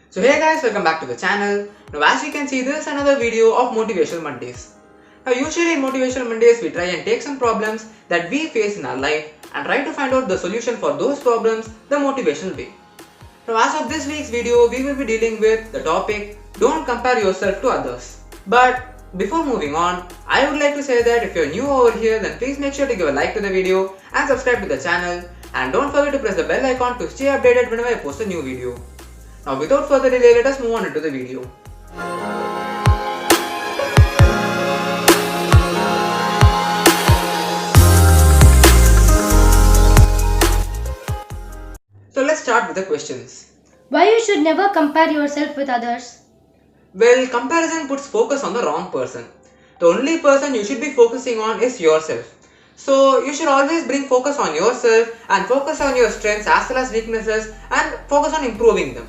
So hey guys, welcome back to the channel. Now as you can see, this is another video of Motivational Mondays. Now usually in Motivational Mondays, we try and take some problems that we face in our life and try to find out the solution for those problems the motivational way. Now as of this week's video, we will be dealing with the topic, don't compare yourself to others. But before moving on, I would like to say that if you're new over here, then please make sure to give a like to the video and subscribe to the channel, and don't forget to press the bell icon to stay updated whenever I post a new video. Now without further delay, let us move on into the video. So let's start with the questions. Why you should never compare yourself with others? Well, comparison puts focus on the wrong person. The only person you should be focusing on is yourself. So you should always bring focus on yourself and focus on your strengths as well as weaknesses and focus on improving them.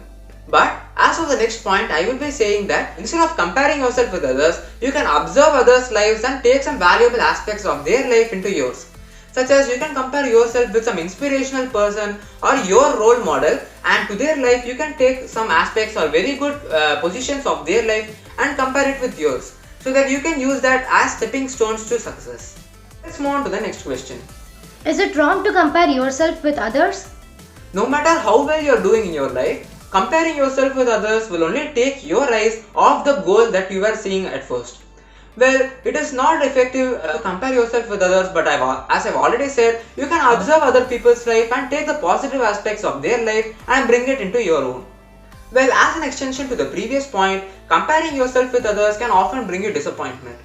But as for the next point, I will be saying that instead of comparing yourself with others, you can observe others' lives and take some valuable aspects of their life into yours. Such as you can compare yourself with some inspirational person or your role model, and to their life you can take some aspects or very good positions of their life and compare it with yours, so that you can use that as stepping stones to success. Let's move on to the next question. Is it wrong to compare yourself with others? No matter how well you are doing in your life, comparing yourself with others will only take your eyes off the goal that you were seeing at first. Well, it is not effective to compare yourself with others, but as I've already said, you can observe other people's life and take the positive aspects of their life and bring it into your own. Well, as an extension to the previous point, comparing yourself with others can often bring you disappointment.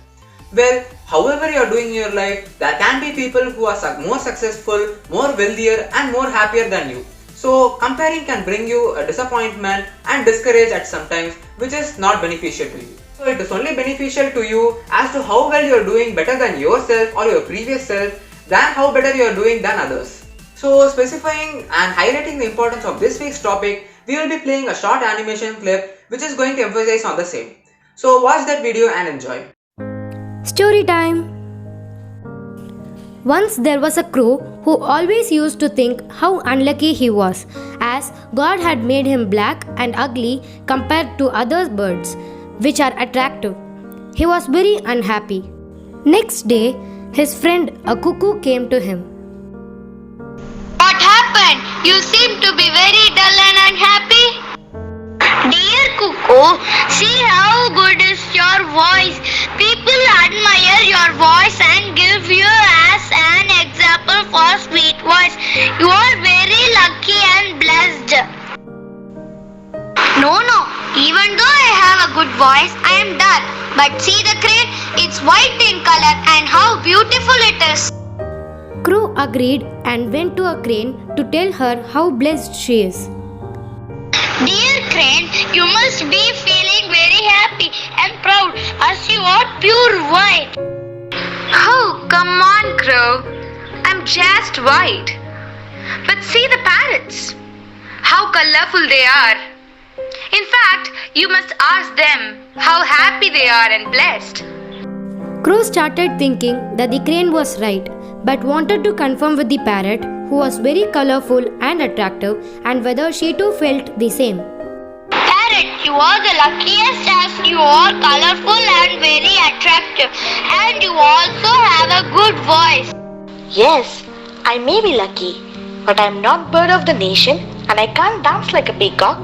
Well, however you are doing in your life, there can be people who are more successful, more wealthier and more happier than you. So comparing can bring you a disappointment and discourage at sometimes, which is not beneficial to you. So it is only beneficial to you as to how well you are doing better than yourself or your previous self than how better you are doing than others. So specifying and highlighting the importance of this week's topic, we will be playing a short animation clip which is going to emphasize on the same. So watch that video and enjoy. Story time. Once there was a crow who always used to think how unlucky he was, as God had made him black and ugly compared to other birds, which are attractive. He was very unhappy. Next day, his friend a cuckoo came to him. What happened? You seem to be very dull and unhappy. Dear Cuckoo, see how good is your voice. People admire your voice and give you as an example for sweet voice. You are very lucky and blessed. No, even though I have a good voice, I am dull. But see the crane, it's white in color and how beautiful it is. Crow agreed and went to a crane to tell her how blessed she is. Dear crane, you must be feeling very happy and proud as you are pure white. Oh, come on, Crow. I'm just white. But see the parrots. How colorful they are. In fact, you must ask them how happy they are and blessed. Crow started thinking that the crane was right, but wanted to confirm with the parrot, who was very colorful and attractive, and whether she too felt the same. Parrot, you are the luckiest as you are colorful and very attractive, and you also have a good voice. Yes, I may be lucky, but I am not bird of the nation and I can't dance like a peacock.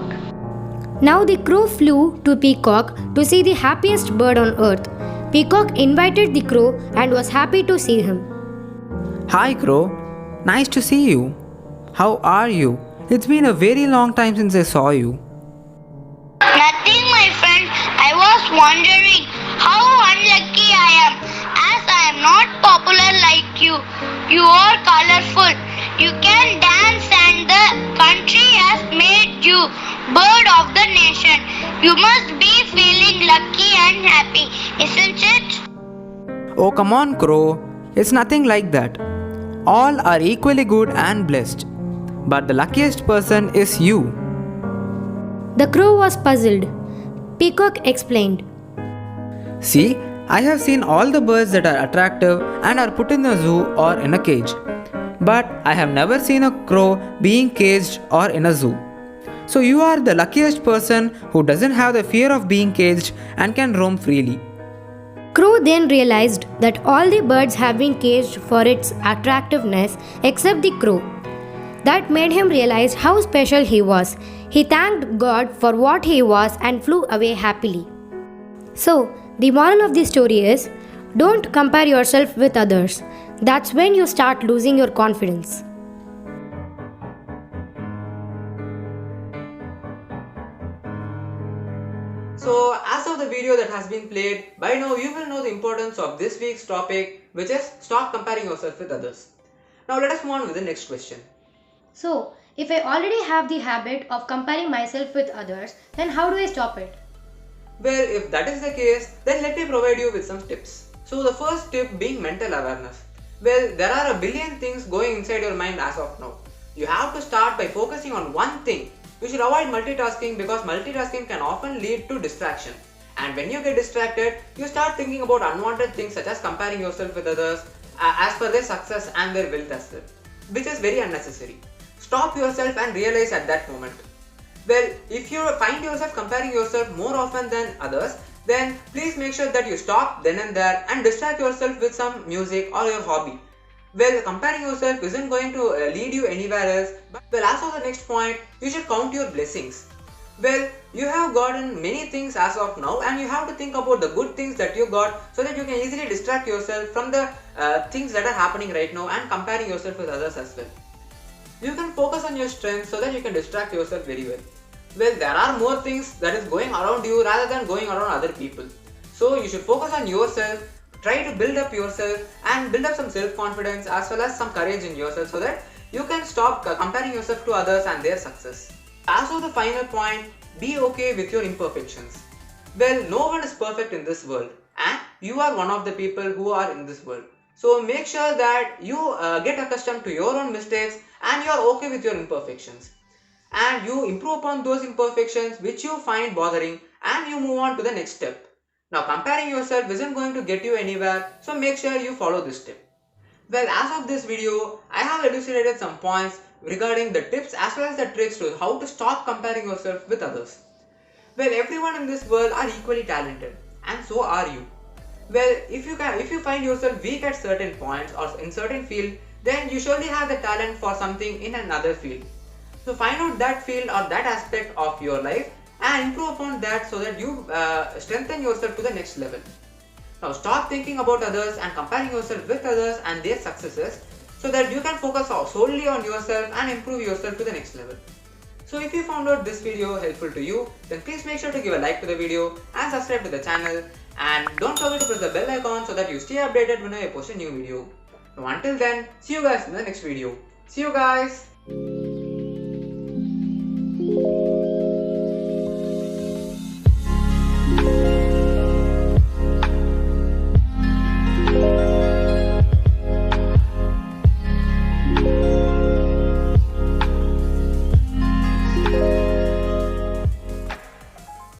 Now the crow flew to Peacock to see the happiest bird on earth. Peacock invited the crow and was happy to see him. Hi Crow, nice to see you. How are you? It's been a very long time since I saw you. Nothing, my friend. I was wondering how unlucky I am, as I am not popular like you. You are colorful. You can dance and the country has made you bird of the nation. You must be feeling lucky and happy, isn't it? Oh, come on, Crow. It's nothing like that. All are equally good and blessed. But the luckiest person is you. The crow was puzzled. Peacock explained. See, I have seen all the birds that are attractive and are put in a zoo or in a cage. But I have never seen a crow being caged or in a zoo. So you are the luckiest person who doesn't have the fear of being caged and can roam freely. Crow then realized that all the birds have been caged for its attractiveness except the crow. That made him realize how special he was. He thanked God for what he was and flew away happily. So, the moral of the story is, don't compare yourself with others. That's when you start losing your confidence. So as of the video that has been played, by now you will know the importance of this week's topic, which is stop comparing yourself with others. Now let us move on with the next question. So, if I already have the habit of comparing myself with others, then how do I stop it? Well, if that is the case, then let me provide you with some tips. So the first tip being mental awareness. Well, there are a billion things going inside your mind as of now. You have to start by focusing on one thing. You should avoid multitasking because multitasking can often lead to distraction. And when you get distracted, you start thinking about unwanted things such as comparing yourself with others as per their success and their wealth as well, which is very unnecessary. Stop yourself and realize at that moment. Well, if you find yourself comparing yourself more often than others, then please make sure that you stop then and there and distract yourself with some music or your hobby. Well, comparing yourself isn't going to lead you anywhere else. But well, as for the next point, you should count your blessings. Well, you have gotten many things as of now and you have to think about the good things that you got so that you can easily distract yourself from the things that are happening right now and comparing yourself with others as well. You can focus on your strengths so that you can distract yourself very well. Well, there are more things that is going around you rather than going around other people. So you should focus on yourself, try to build up yourself and build up some self-confidence as well as some courage in yourself so that you can stop comparing yourself to others and their success. As for the final point, be okay with your imperfections. Well, no one is perfect in this world and you are one of the people who are in this world. So make sure that you get accustomed to your own mistakes and you are okay with your imperfections. And you improve upon those imperfections which you find bothering and you move on to the next step. Now comparing yourself isn't going to get you anywhere, so make sure you follow this tip. Well, as of this video, I have elucidated some points regarding the tips as well as the tricks to how to stop comparing yourself with others. Well, everyone in this world are equally talented and so are you. Well, if you find yourself weak at certain points or in certain field, then you surely have the talent for something in another field. So find out that field or that aspect of your life and improve upon that so that you strengthen yourself to the next level. Now stop thinking about others and comparing yourself with others and their successes so that you can focus solely on yourself and improve yourself to the next level. So if you found out this video helpful to you, then please make sure to give a like to the video and subscribe to the channel, and don't forget to press the bell icon so that you stay updated whenever I post a new video. Now until then, see you guys in the next video. See you guys!